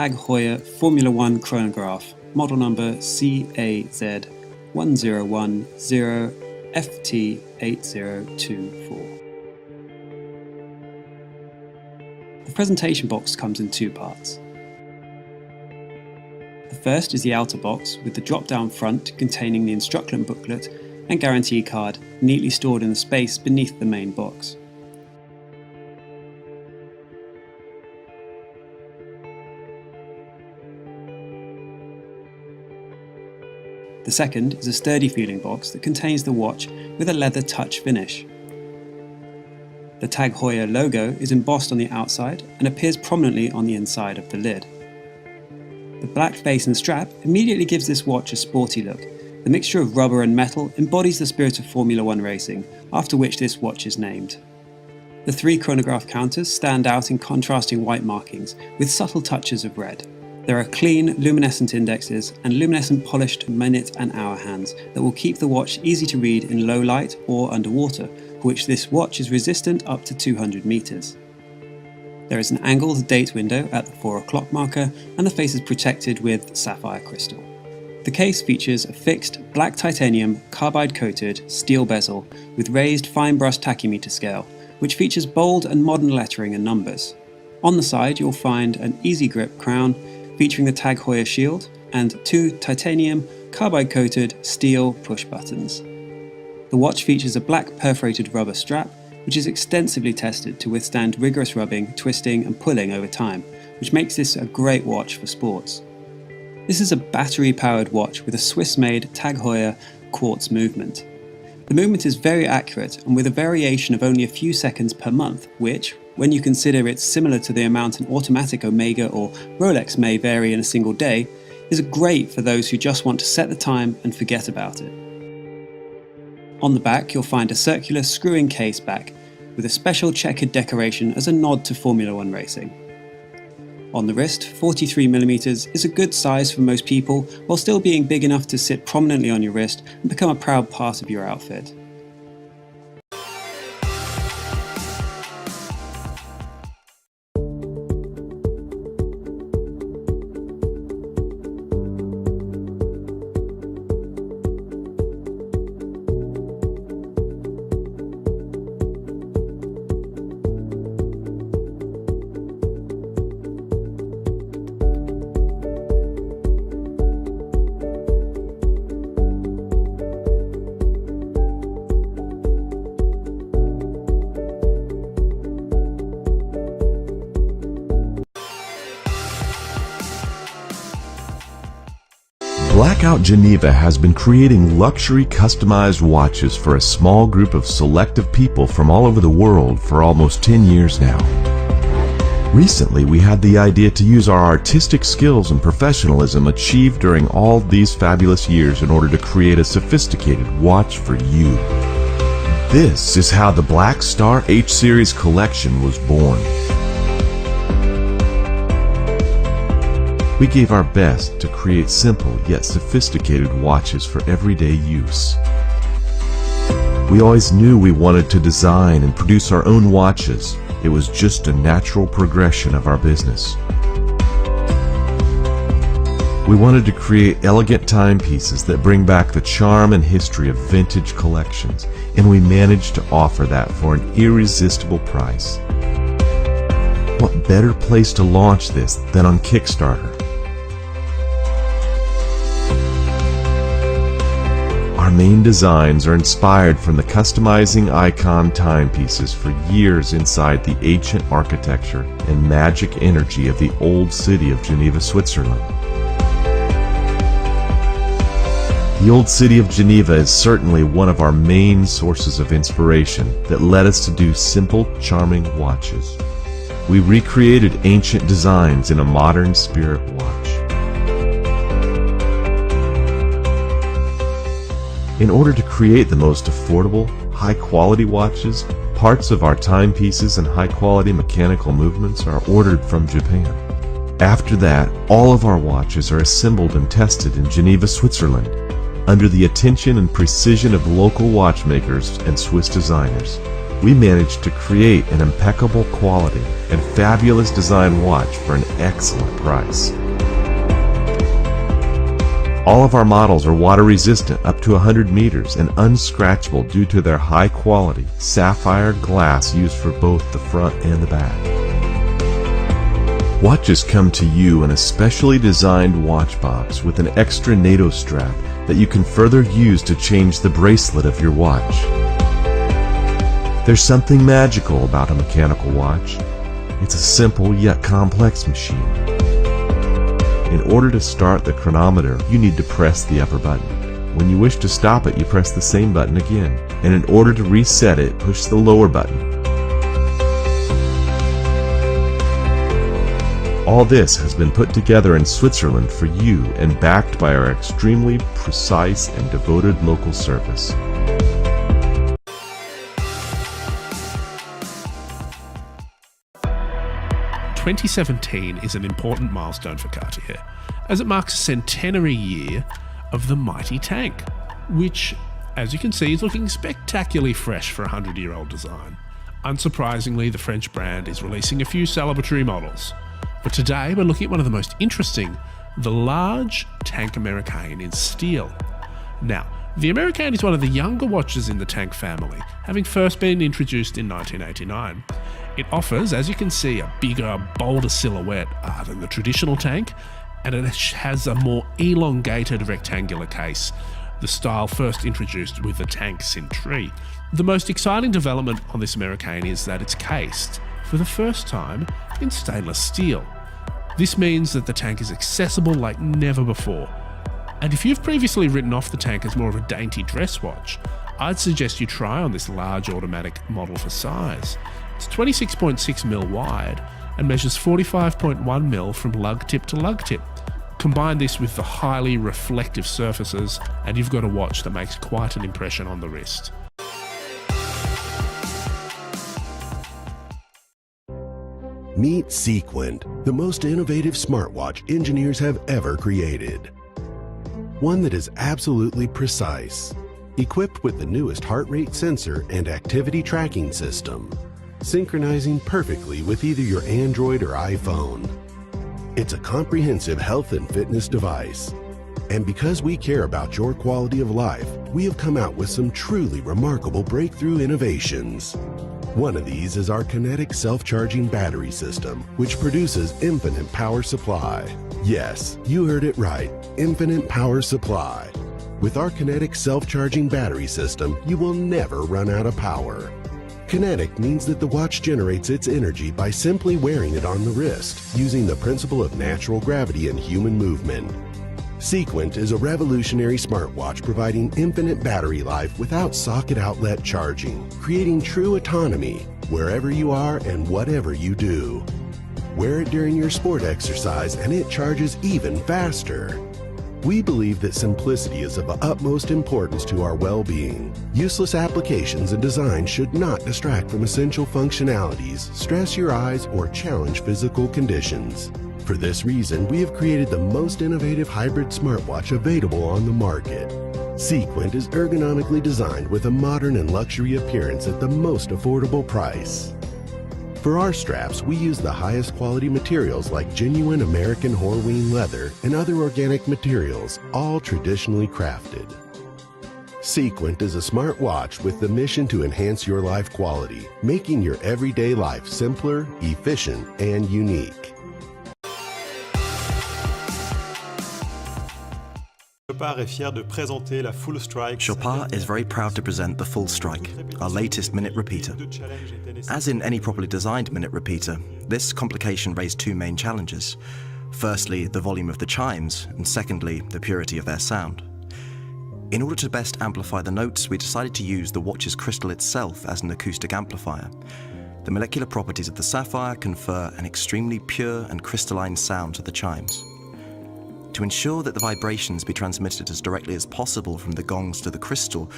TAG Heuer Formula 1 chronograph, model number CAZ1010FT8024. The presentation box comes in two parts. The first is the outer box with the drop-down front containing the instruction booklet and guarantee card neatly stored in the space beneath the main box. The second is a sturdy feeling box that contains the watch with a leather touch finish. The TAG Heuer logo is embossed on the outside and appears prominently on the inside of the lid. The black face and strap immediately gives this watch a sporty look. The mixture of rubber and metal embodies the spirit of Formula 1 racing, after which this watch is named. The three chronograph counters stand out in contrasting white markings with subtle touches of red. There are clean, luminescent indexes and luminescent polished minute and hour hands that will keep the watch easy to read in low light or underwater, for which this watch is resistant up to 200 meters. There is an angled date window at the 4 o'clock marker and the face is protected with sapphire crystal. The case features a fixed black titanium carbide coated steel bezel with raised fine brush tachymeter scale, which features bold and modern lettering and numbers. On the side you'll find an easy grip crown featuring the TAG Heuer shield and two titanium carbide coated steel push buttons. The watch features a black perforated rubber strap which is extensively tested to withstand rigorous rubbing, twisting and pulling over time, which makes this a great watch for sports. This is a battery-powered watch with a Swiss-made TAG Heuer quartz movement. The movement is very accurate and with a variation of only a few seconds per month, which, when you consider it's similar to the amount an automatic Omega or Rolex may vary in a single day, is great for those who just want to set the time and forget about it. On the back you'll find a circular screw-in case back with a special checkered decoration as a nod to Formula 1 racing. On the wrist, 43mm is a good size for most people while still being big enough to sit prominently on your wrist and become a proud part of your outfit. Blackout Geneva has been creating luxury customized watches for a small group of selective people from all over the world for almost 10 years now. Recently, we had the idea to use our artistic skills and professionalism achieved during all these fabulous years in order to create a sophisticated watch for you. This is how the Black Star H-Series collection was born. We gave our best to create simple yet sophisticated watches for everyday use. We always knew we wanted to design and produce our own watches. It was just a natural progression of our business. We wanted to create elegant timepieces that bring back the charm and history of vintage collections, and we managed to offer that for an irresistible price. What better place to launch this than on Kickstarter? Our main designs are inspired from the customizing icon timepieces for years inside the ancient architecture and magic energy of the old city of Geneva, Switzerland. The old city of Geneva is certainly one of our main sources of inspiration that led us to do simple, charming watches. We recreated ancient designs in a modern spirit watch. In order to create the most affordable, high-quality watches, parts of our timepieces and high-quality mechanical movements are ordered from Japan. After that, all of our watches are assembled and tested in Geneva, Switzerland, under the attention and precision of local watchmakers and Swiss designers. we managed to create an impeccable quality and fabulous design watch for an excellent price. All of our models are water resistant up to 100 meters and unscratchable due to their high quality sapphire glass used for both the front and the back. Watches come to you in a specially designed watch box with an extra NATO strap that you can further use to change the bracelet of your watch. There's something magical about a mechanical watch. It's a simple yet complex machine. In order to start the chronometer, you need to press the upper button. When you wish to stop it, you press the same button again. And in order to reset it, push the lower button. All this has been put together in Switzerland for you and backed by our extremely precise and devoted local service. "2017 is an important milestone for Cartier, as it marks a centenary year of the mighty tank, which, as you can see, is looking spectacularly fresh for a 100-year-old design. Unsurprisingly, the French brand is releasing a few celebratory models. But today we're looking at one of the most interesting, the large Tank Americain in steel. Now, the Americain is one of the younger watches in the Tank family, having first been introduced in 1989. It offers, as you can see, a bigger, bolder silhouette than the traditional Tank, and it has a more elongated rectangular case, the style first introduced with the Tank Sintry. The most exciting development on this Americain is that it's cased, for the first time, in stainless steel. This means that the Tank is accessible like never before. And if you've previously written off the Tank as more of a dainty dress watch, I'd suggest you try on this large automatic model for size. It's 26.6mm wide and measures 45.1mm from lug tip to lug tip. Combine this with the highly reflective surfaces and you've got a watch that makes quite an impression on the wrist. Meet Sequent, the most innovative smartwatch engineers have ever created. One that is absolutely precise, equipped with the newest heart rate sensor and activity tracking system, synchronizing perfectly with either your Android or iPhone. It's a comprehensive health and fitness device. And because we care about your quality of life, we have come out with some truly remarkable breakthrough innovations. One of these is our Kinetic self-charging battery system, which produces infinite power supply. Yes, you heard it right, infinite power supply. With our Kinetic self-charging battery system, you will never run out of power. Kinetic means that the watch generates its energy by simply wearing it on the wrist, using the principle of natural gravity and human movement. Sequent is a revolutionary smartwatch providing infinite battery life without socket outlet charging, creating true autonomy wherever you are and whatever you do. Wear it during your sport exercise and it charges even faster. We believe that simplicity is of utmost importance to our well-being. Useless applications and design should not distract from essential functionalities, stress your eyes, or challenge physical conditions. For this reason, we have created the most innovative hybrid smartwatch available on the market. Sequent is ergonomically designed with a modern and luxury appearance at the most affordable price. For our straps, we use the highest quality materials like genuine American Horween leather and other organic materials, all traditionally crafted. Sequent is a smart watch with the mission to enhance your life quality, making your everyday life simpler, efficient, and unique. Chopard is very proud to present the Full Strike, our latest minute repeater. As in any properly designed minute repeater, this complication raised two main challenges. Firstly, the volume of the chimes, and secondly, the purity of their sound. In order to best amplify the notes, we decided to use the watch's crystal itself as an acoustic amplifier. The molecular properties of the sapphire confer an extremely pure and crystalline sound to the chimes. To ensure that the vibrations be transmitted as directly as possible from the gongs to the crystal,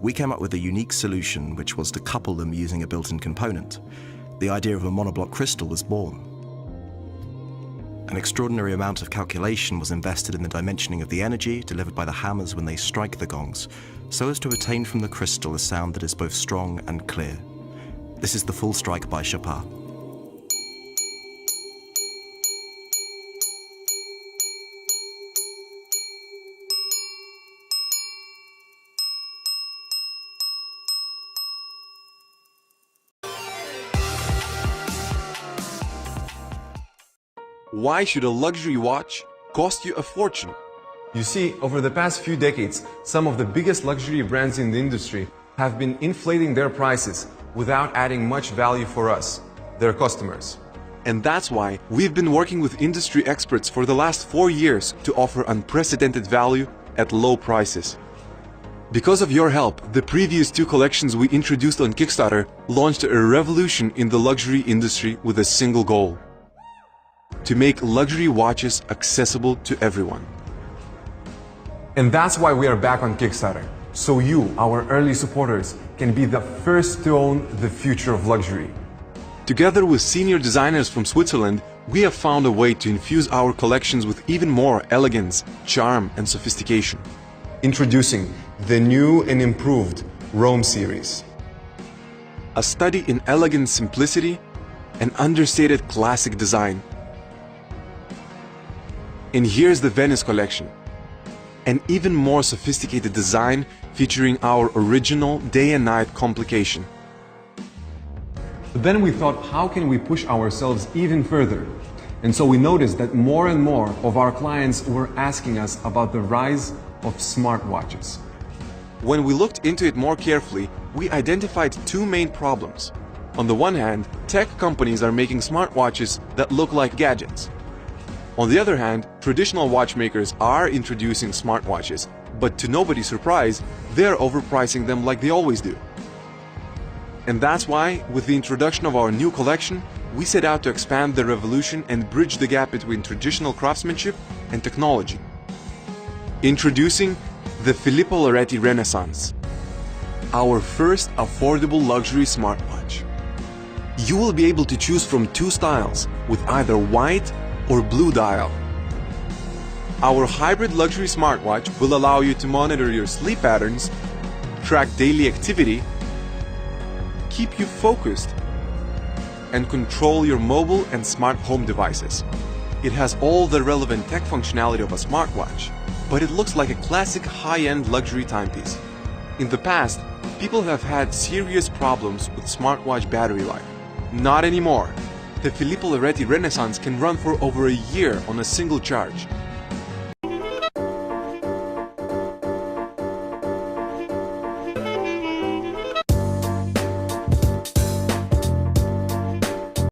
we came up with a unique solution, which was to couple them using a built-in component. The idea of a monoblock crystal was born. An extraordinary amount of calculation was invested in the dimensioning of the energy delivered by the hammers when they strike the gongs, so as to attain from the crystal a sound that is both strong and clear. This is the Full Strike by Chopard. Why should a luxury watch cost you a fortune? You see, over the past few decades, some of the biggest luxury brands in the industry have been inflating their prices without adding much value for us, their customers. And that's why we've been working with industry experts for the last 4 years to offer unprecedented value at low prices. Because of your help, the previous 2 collections we introduced on Kickstarter launched a revolution in the luxury industry with a single goal: to make luxury watches accessible to everyone. And that's why we are back on Kickstarter, so you, our early supporters, can be the first to own the future of luxury. Together with senior designers from Switzerland, we have found a way to infuse our collections with even more elegance, charm, and sophistication. Introducing the new and improved Rome series. A study in elegant simplicity and understated classic design. And here's the Venice collection, an even more sophisticated design featuring our original day and night complication. But then we thought, how can we push ourselves even further? And so we noticed that more and more of our clients were asking us about the rise of smartwatches. When we looked into it more carefully, we identified 2 main problems. On the one hand, tech companies are making smartwatches that look like gadgets. On the other hand, traditional watchmakers are introducing smartwatches, but to nobody's surprise, they're overpricing them like they always do. And that's why, with the introduction of our new collection, we set out to expand the revolution and bridge the gap between traditional craftsmanship and technology. Introducing the Filippo Loretti Renaissance, our first affordable luxury smartwatch. You will be able to choose from 2 styles, with either white or blue dial. Our hybrid luxury smartwatch will allow you to monitor your sleep patterns, track daily activity, keep you focused, and control your mobile and smart home devices. It has all the relevant tech functionality of a smartwatch, but it looks like a classic high-end luxury timepiece. In the past, people have had serious problems with smartwatch battery life. Not anymore. The Filippo Loretti Renaissance can run for over a year on a single charge.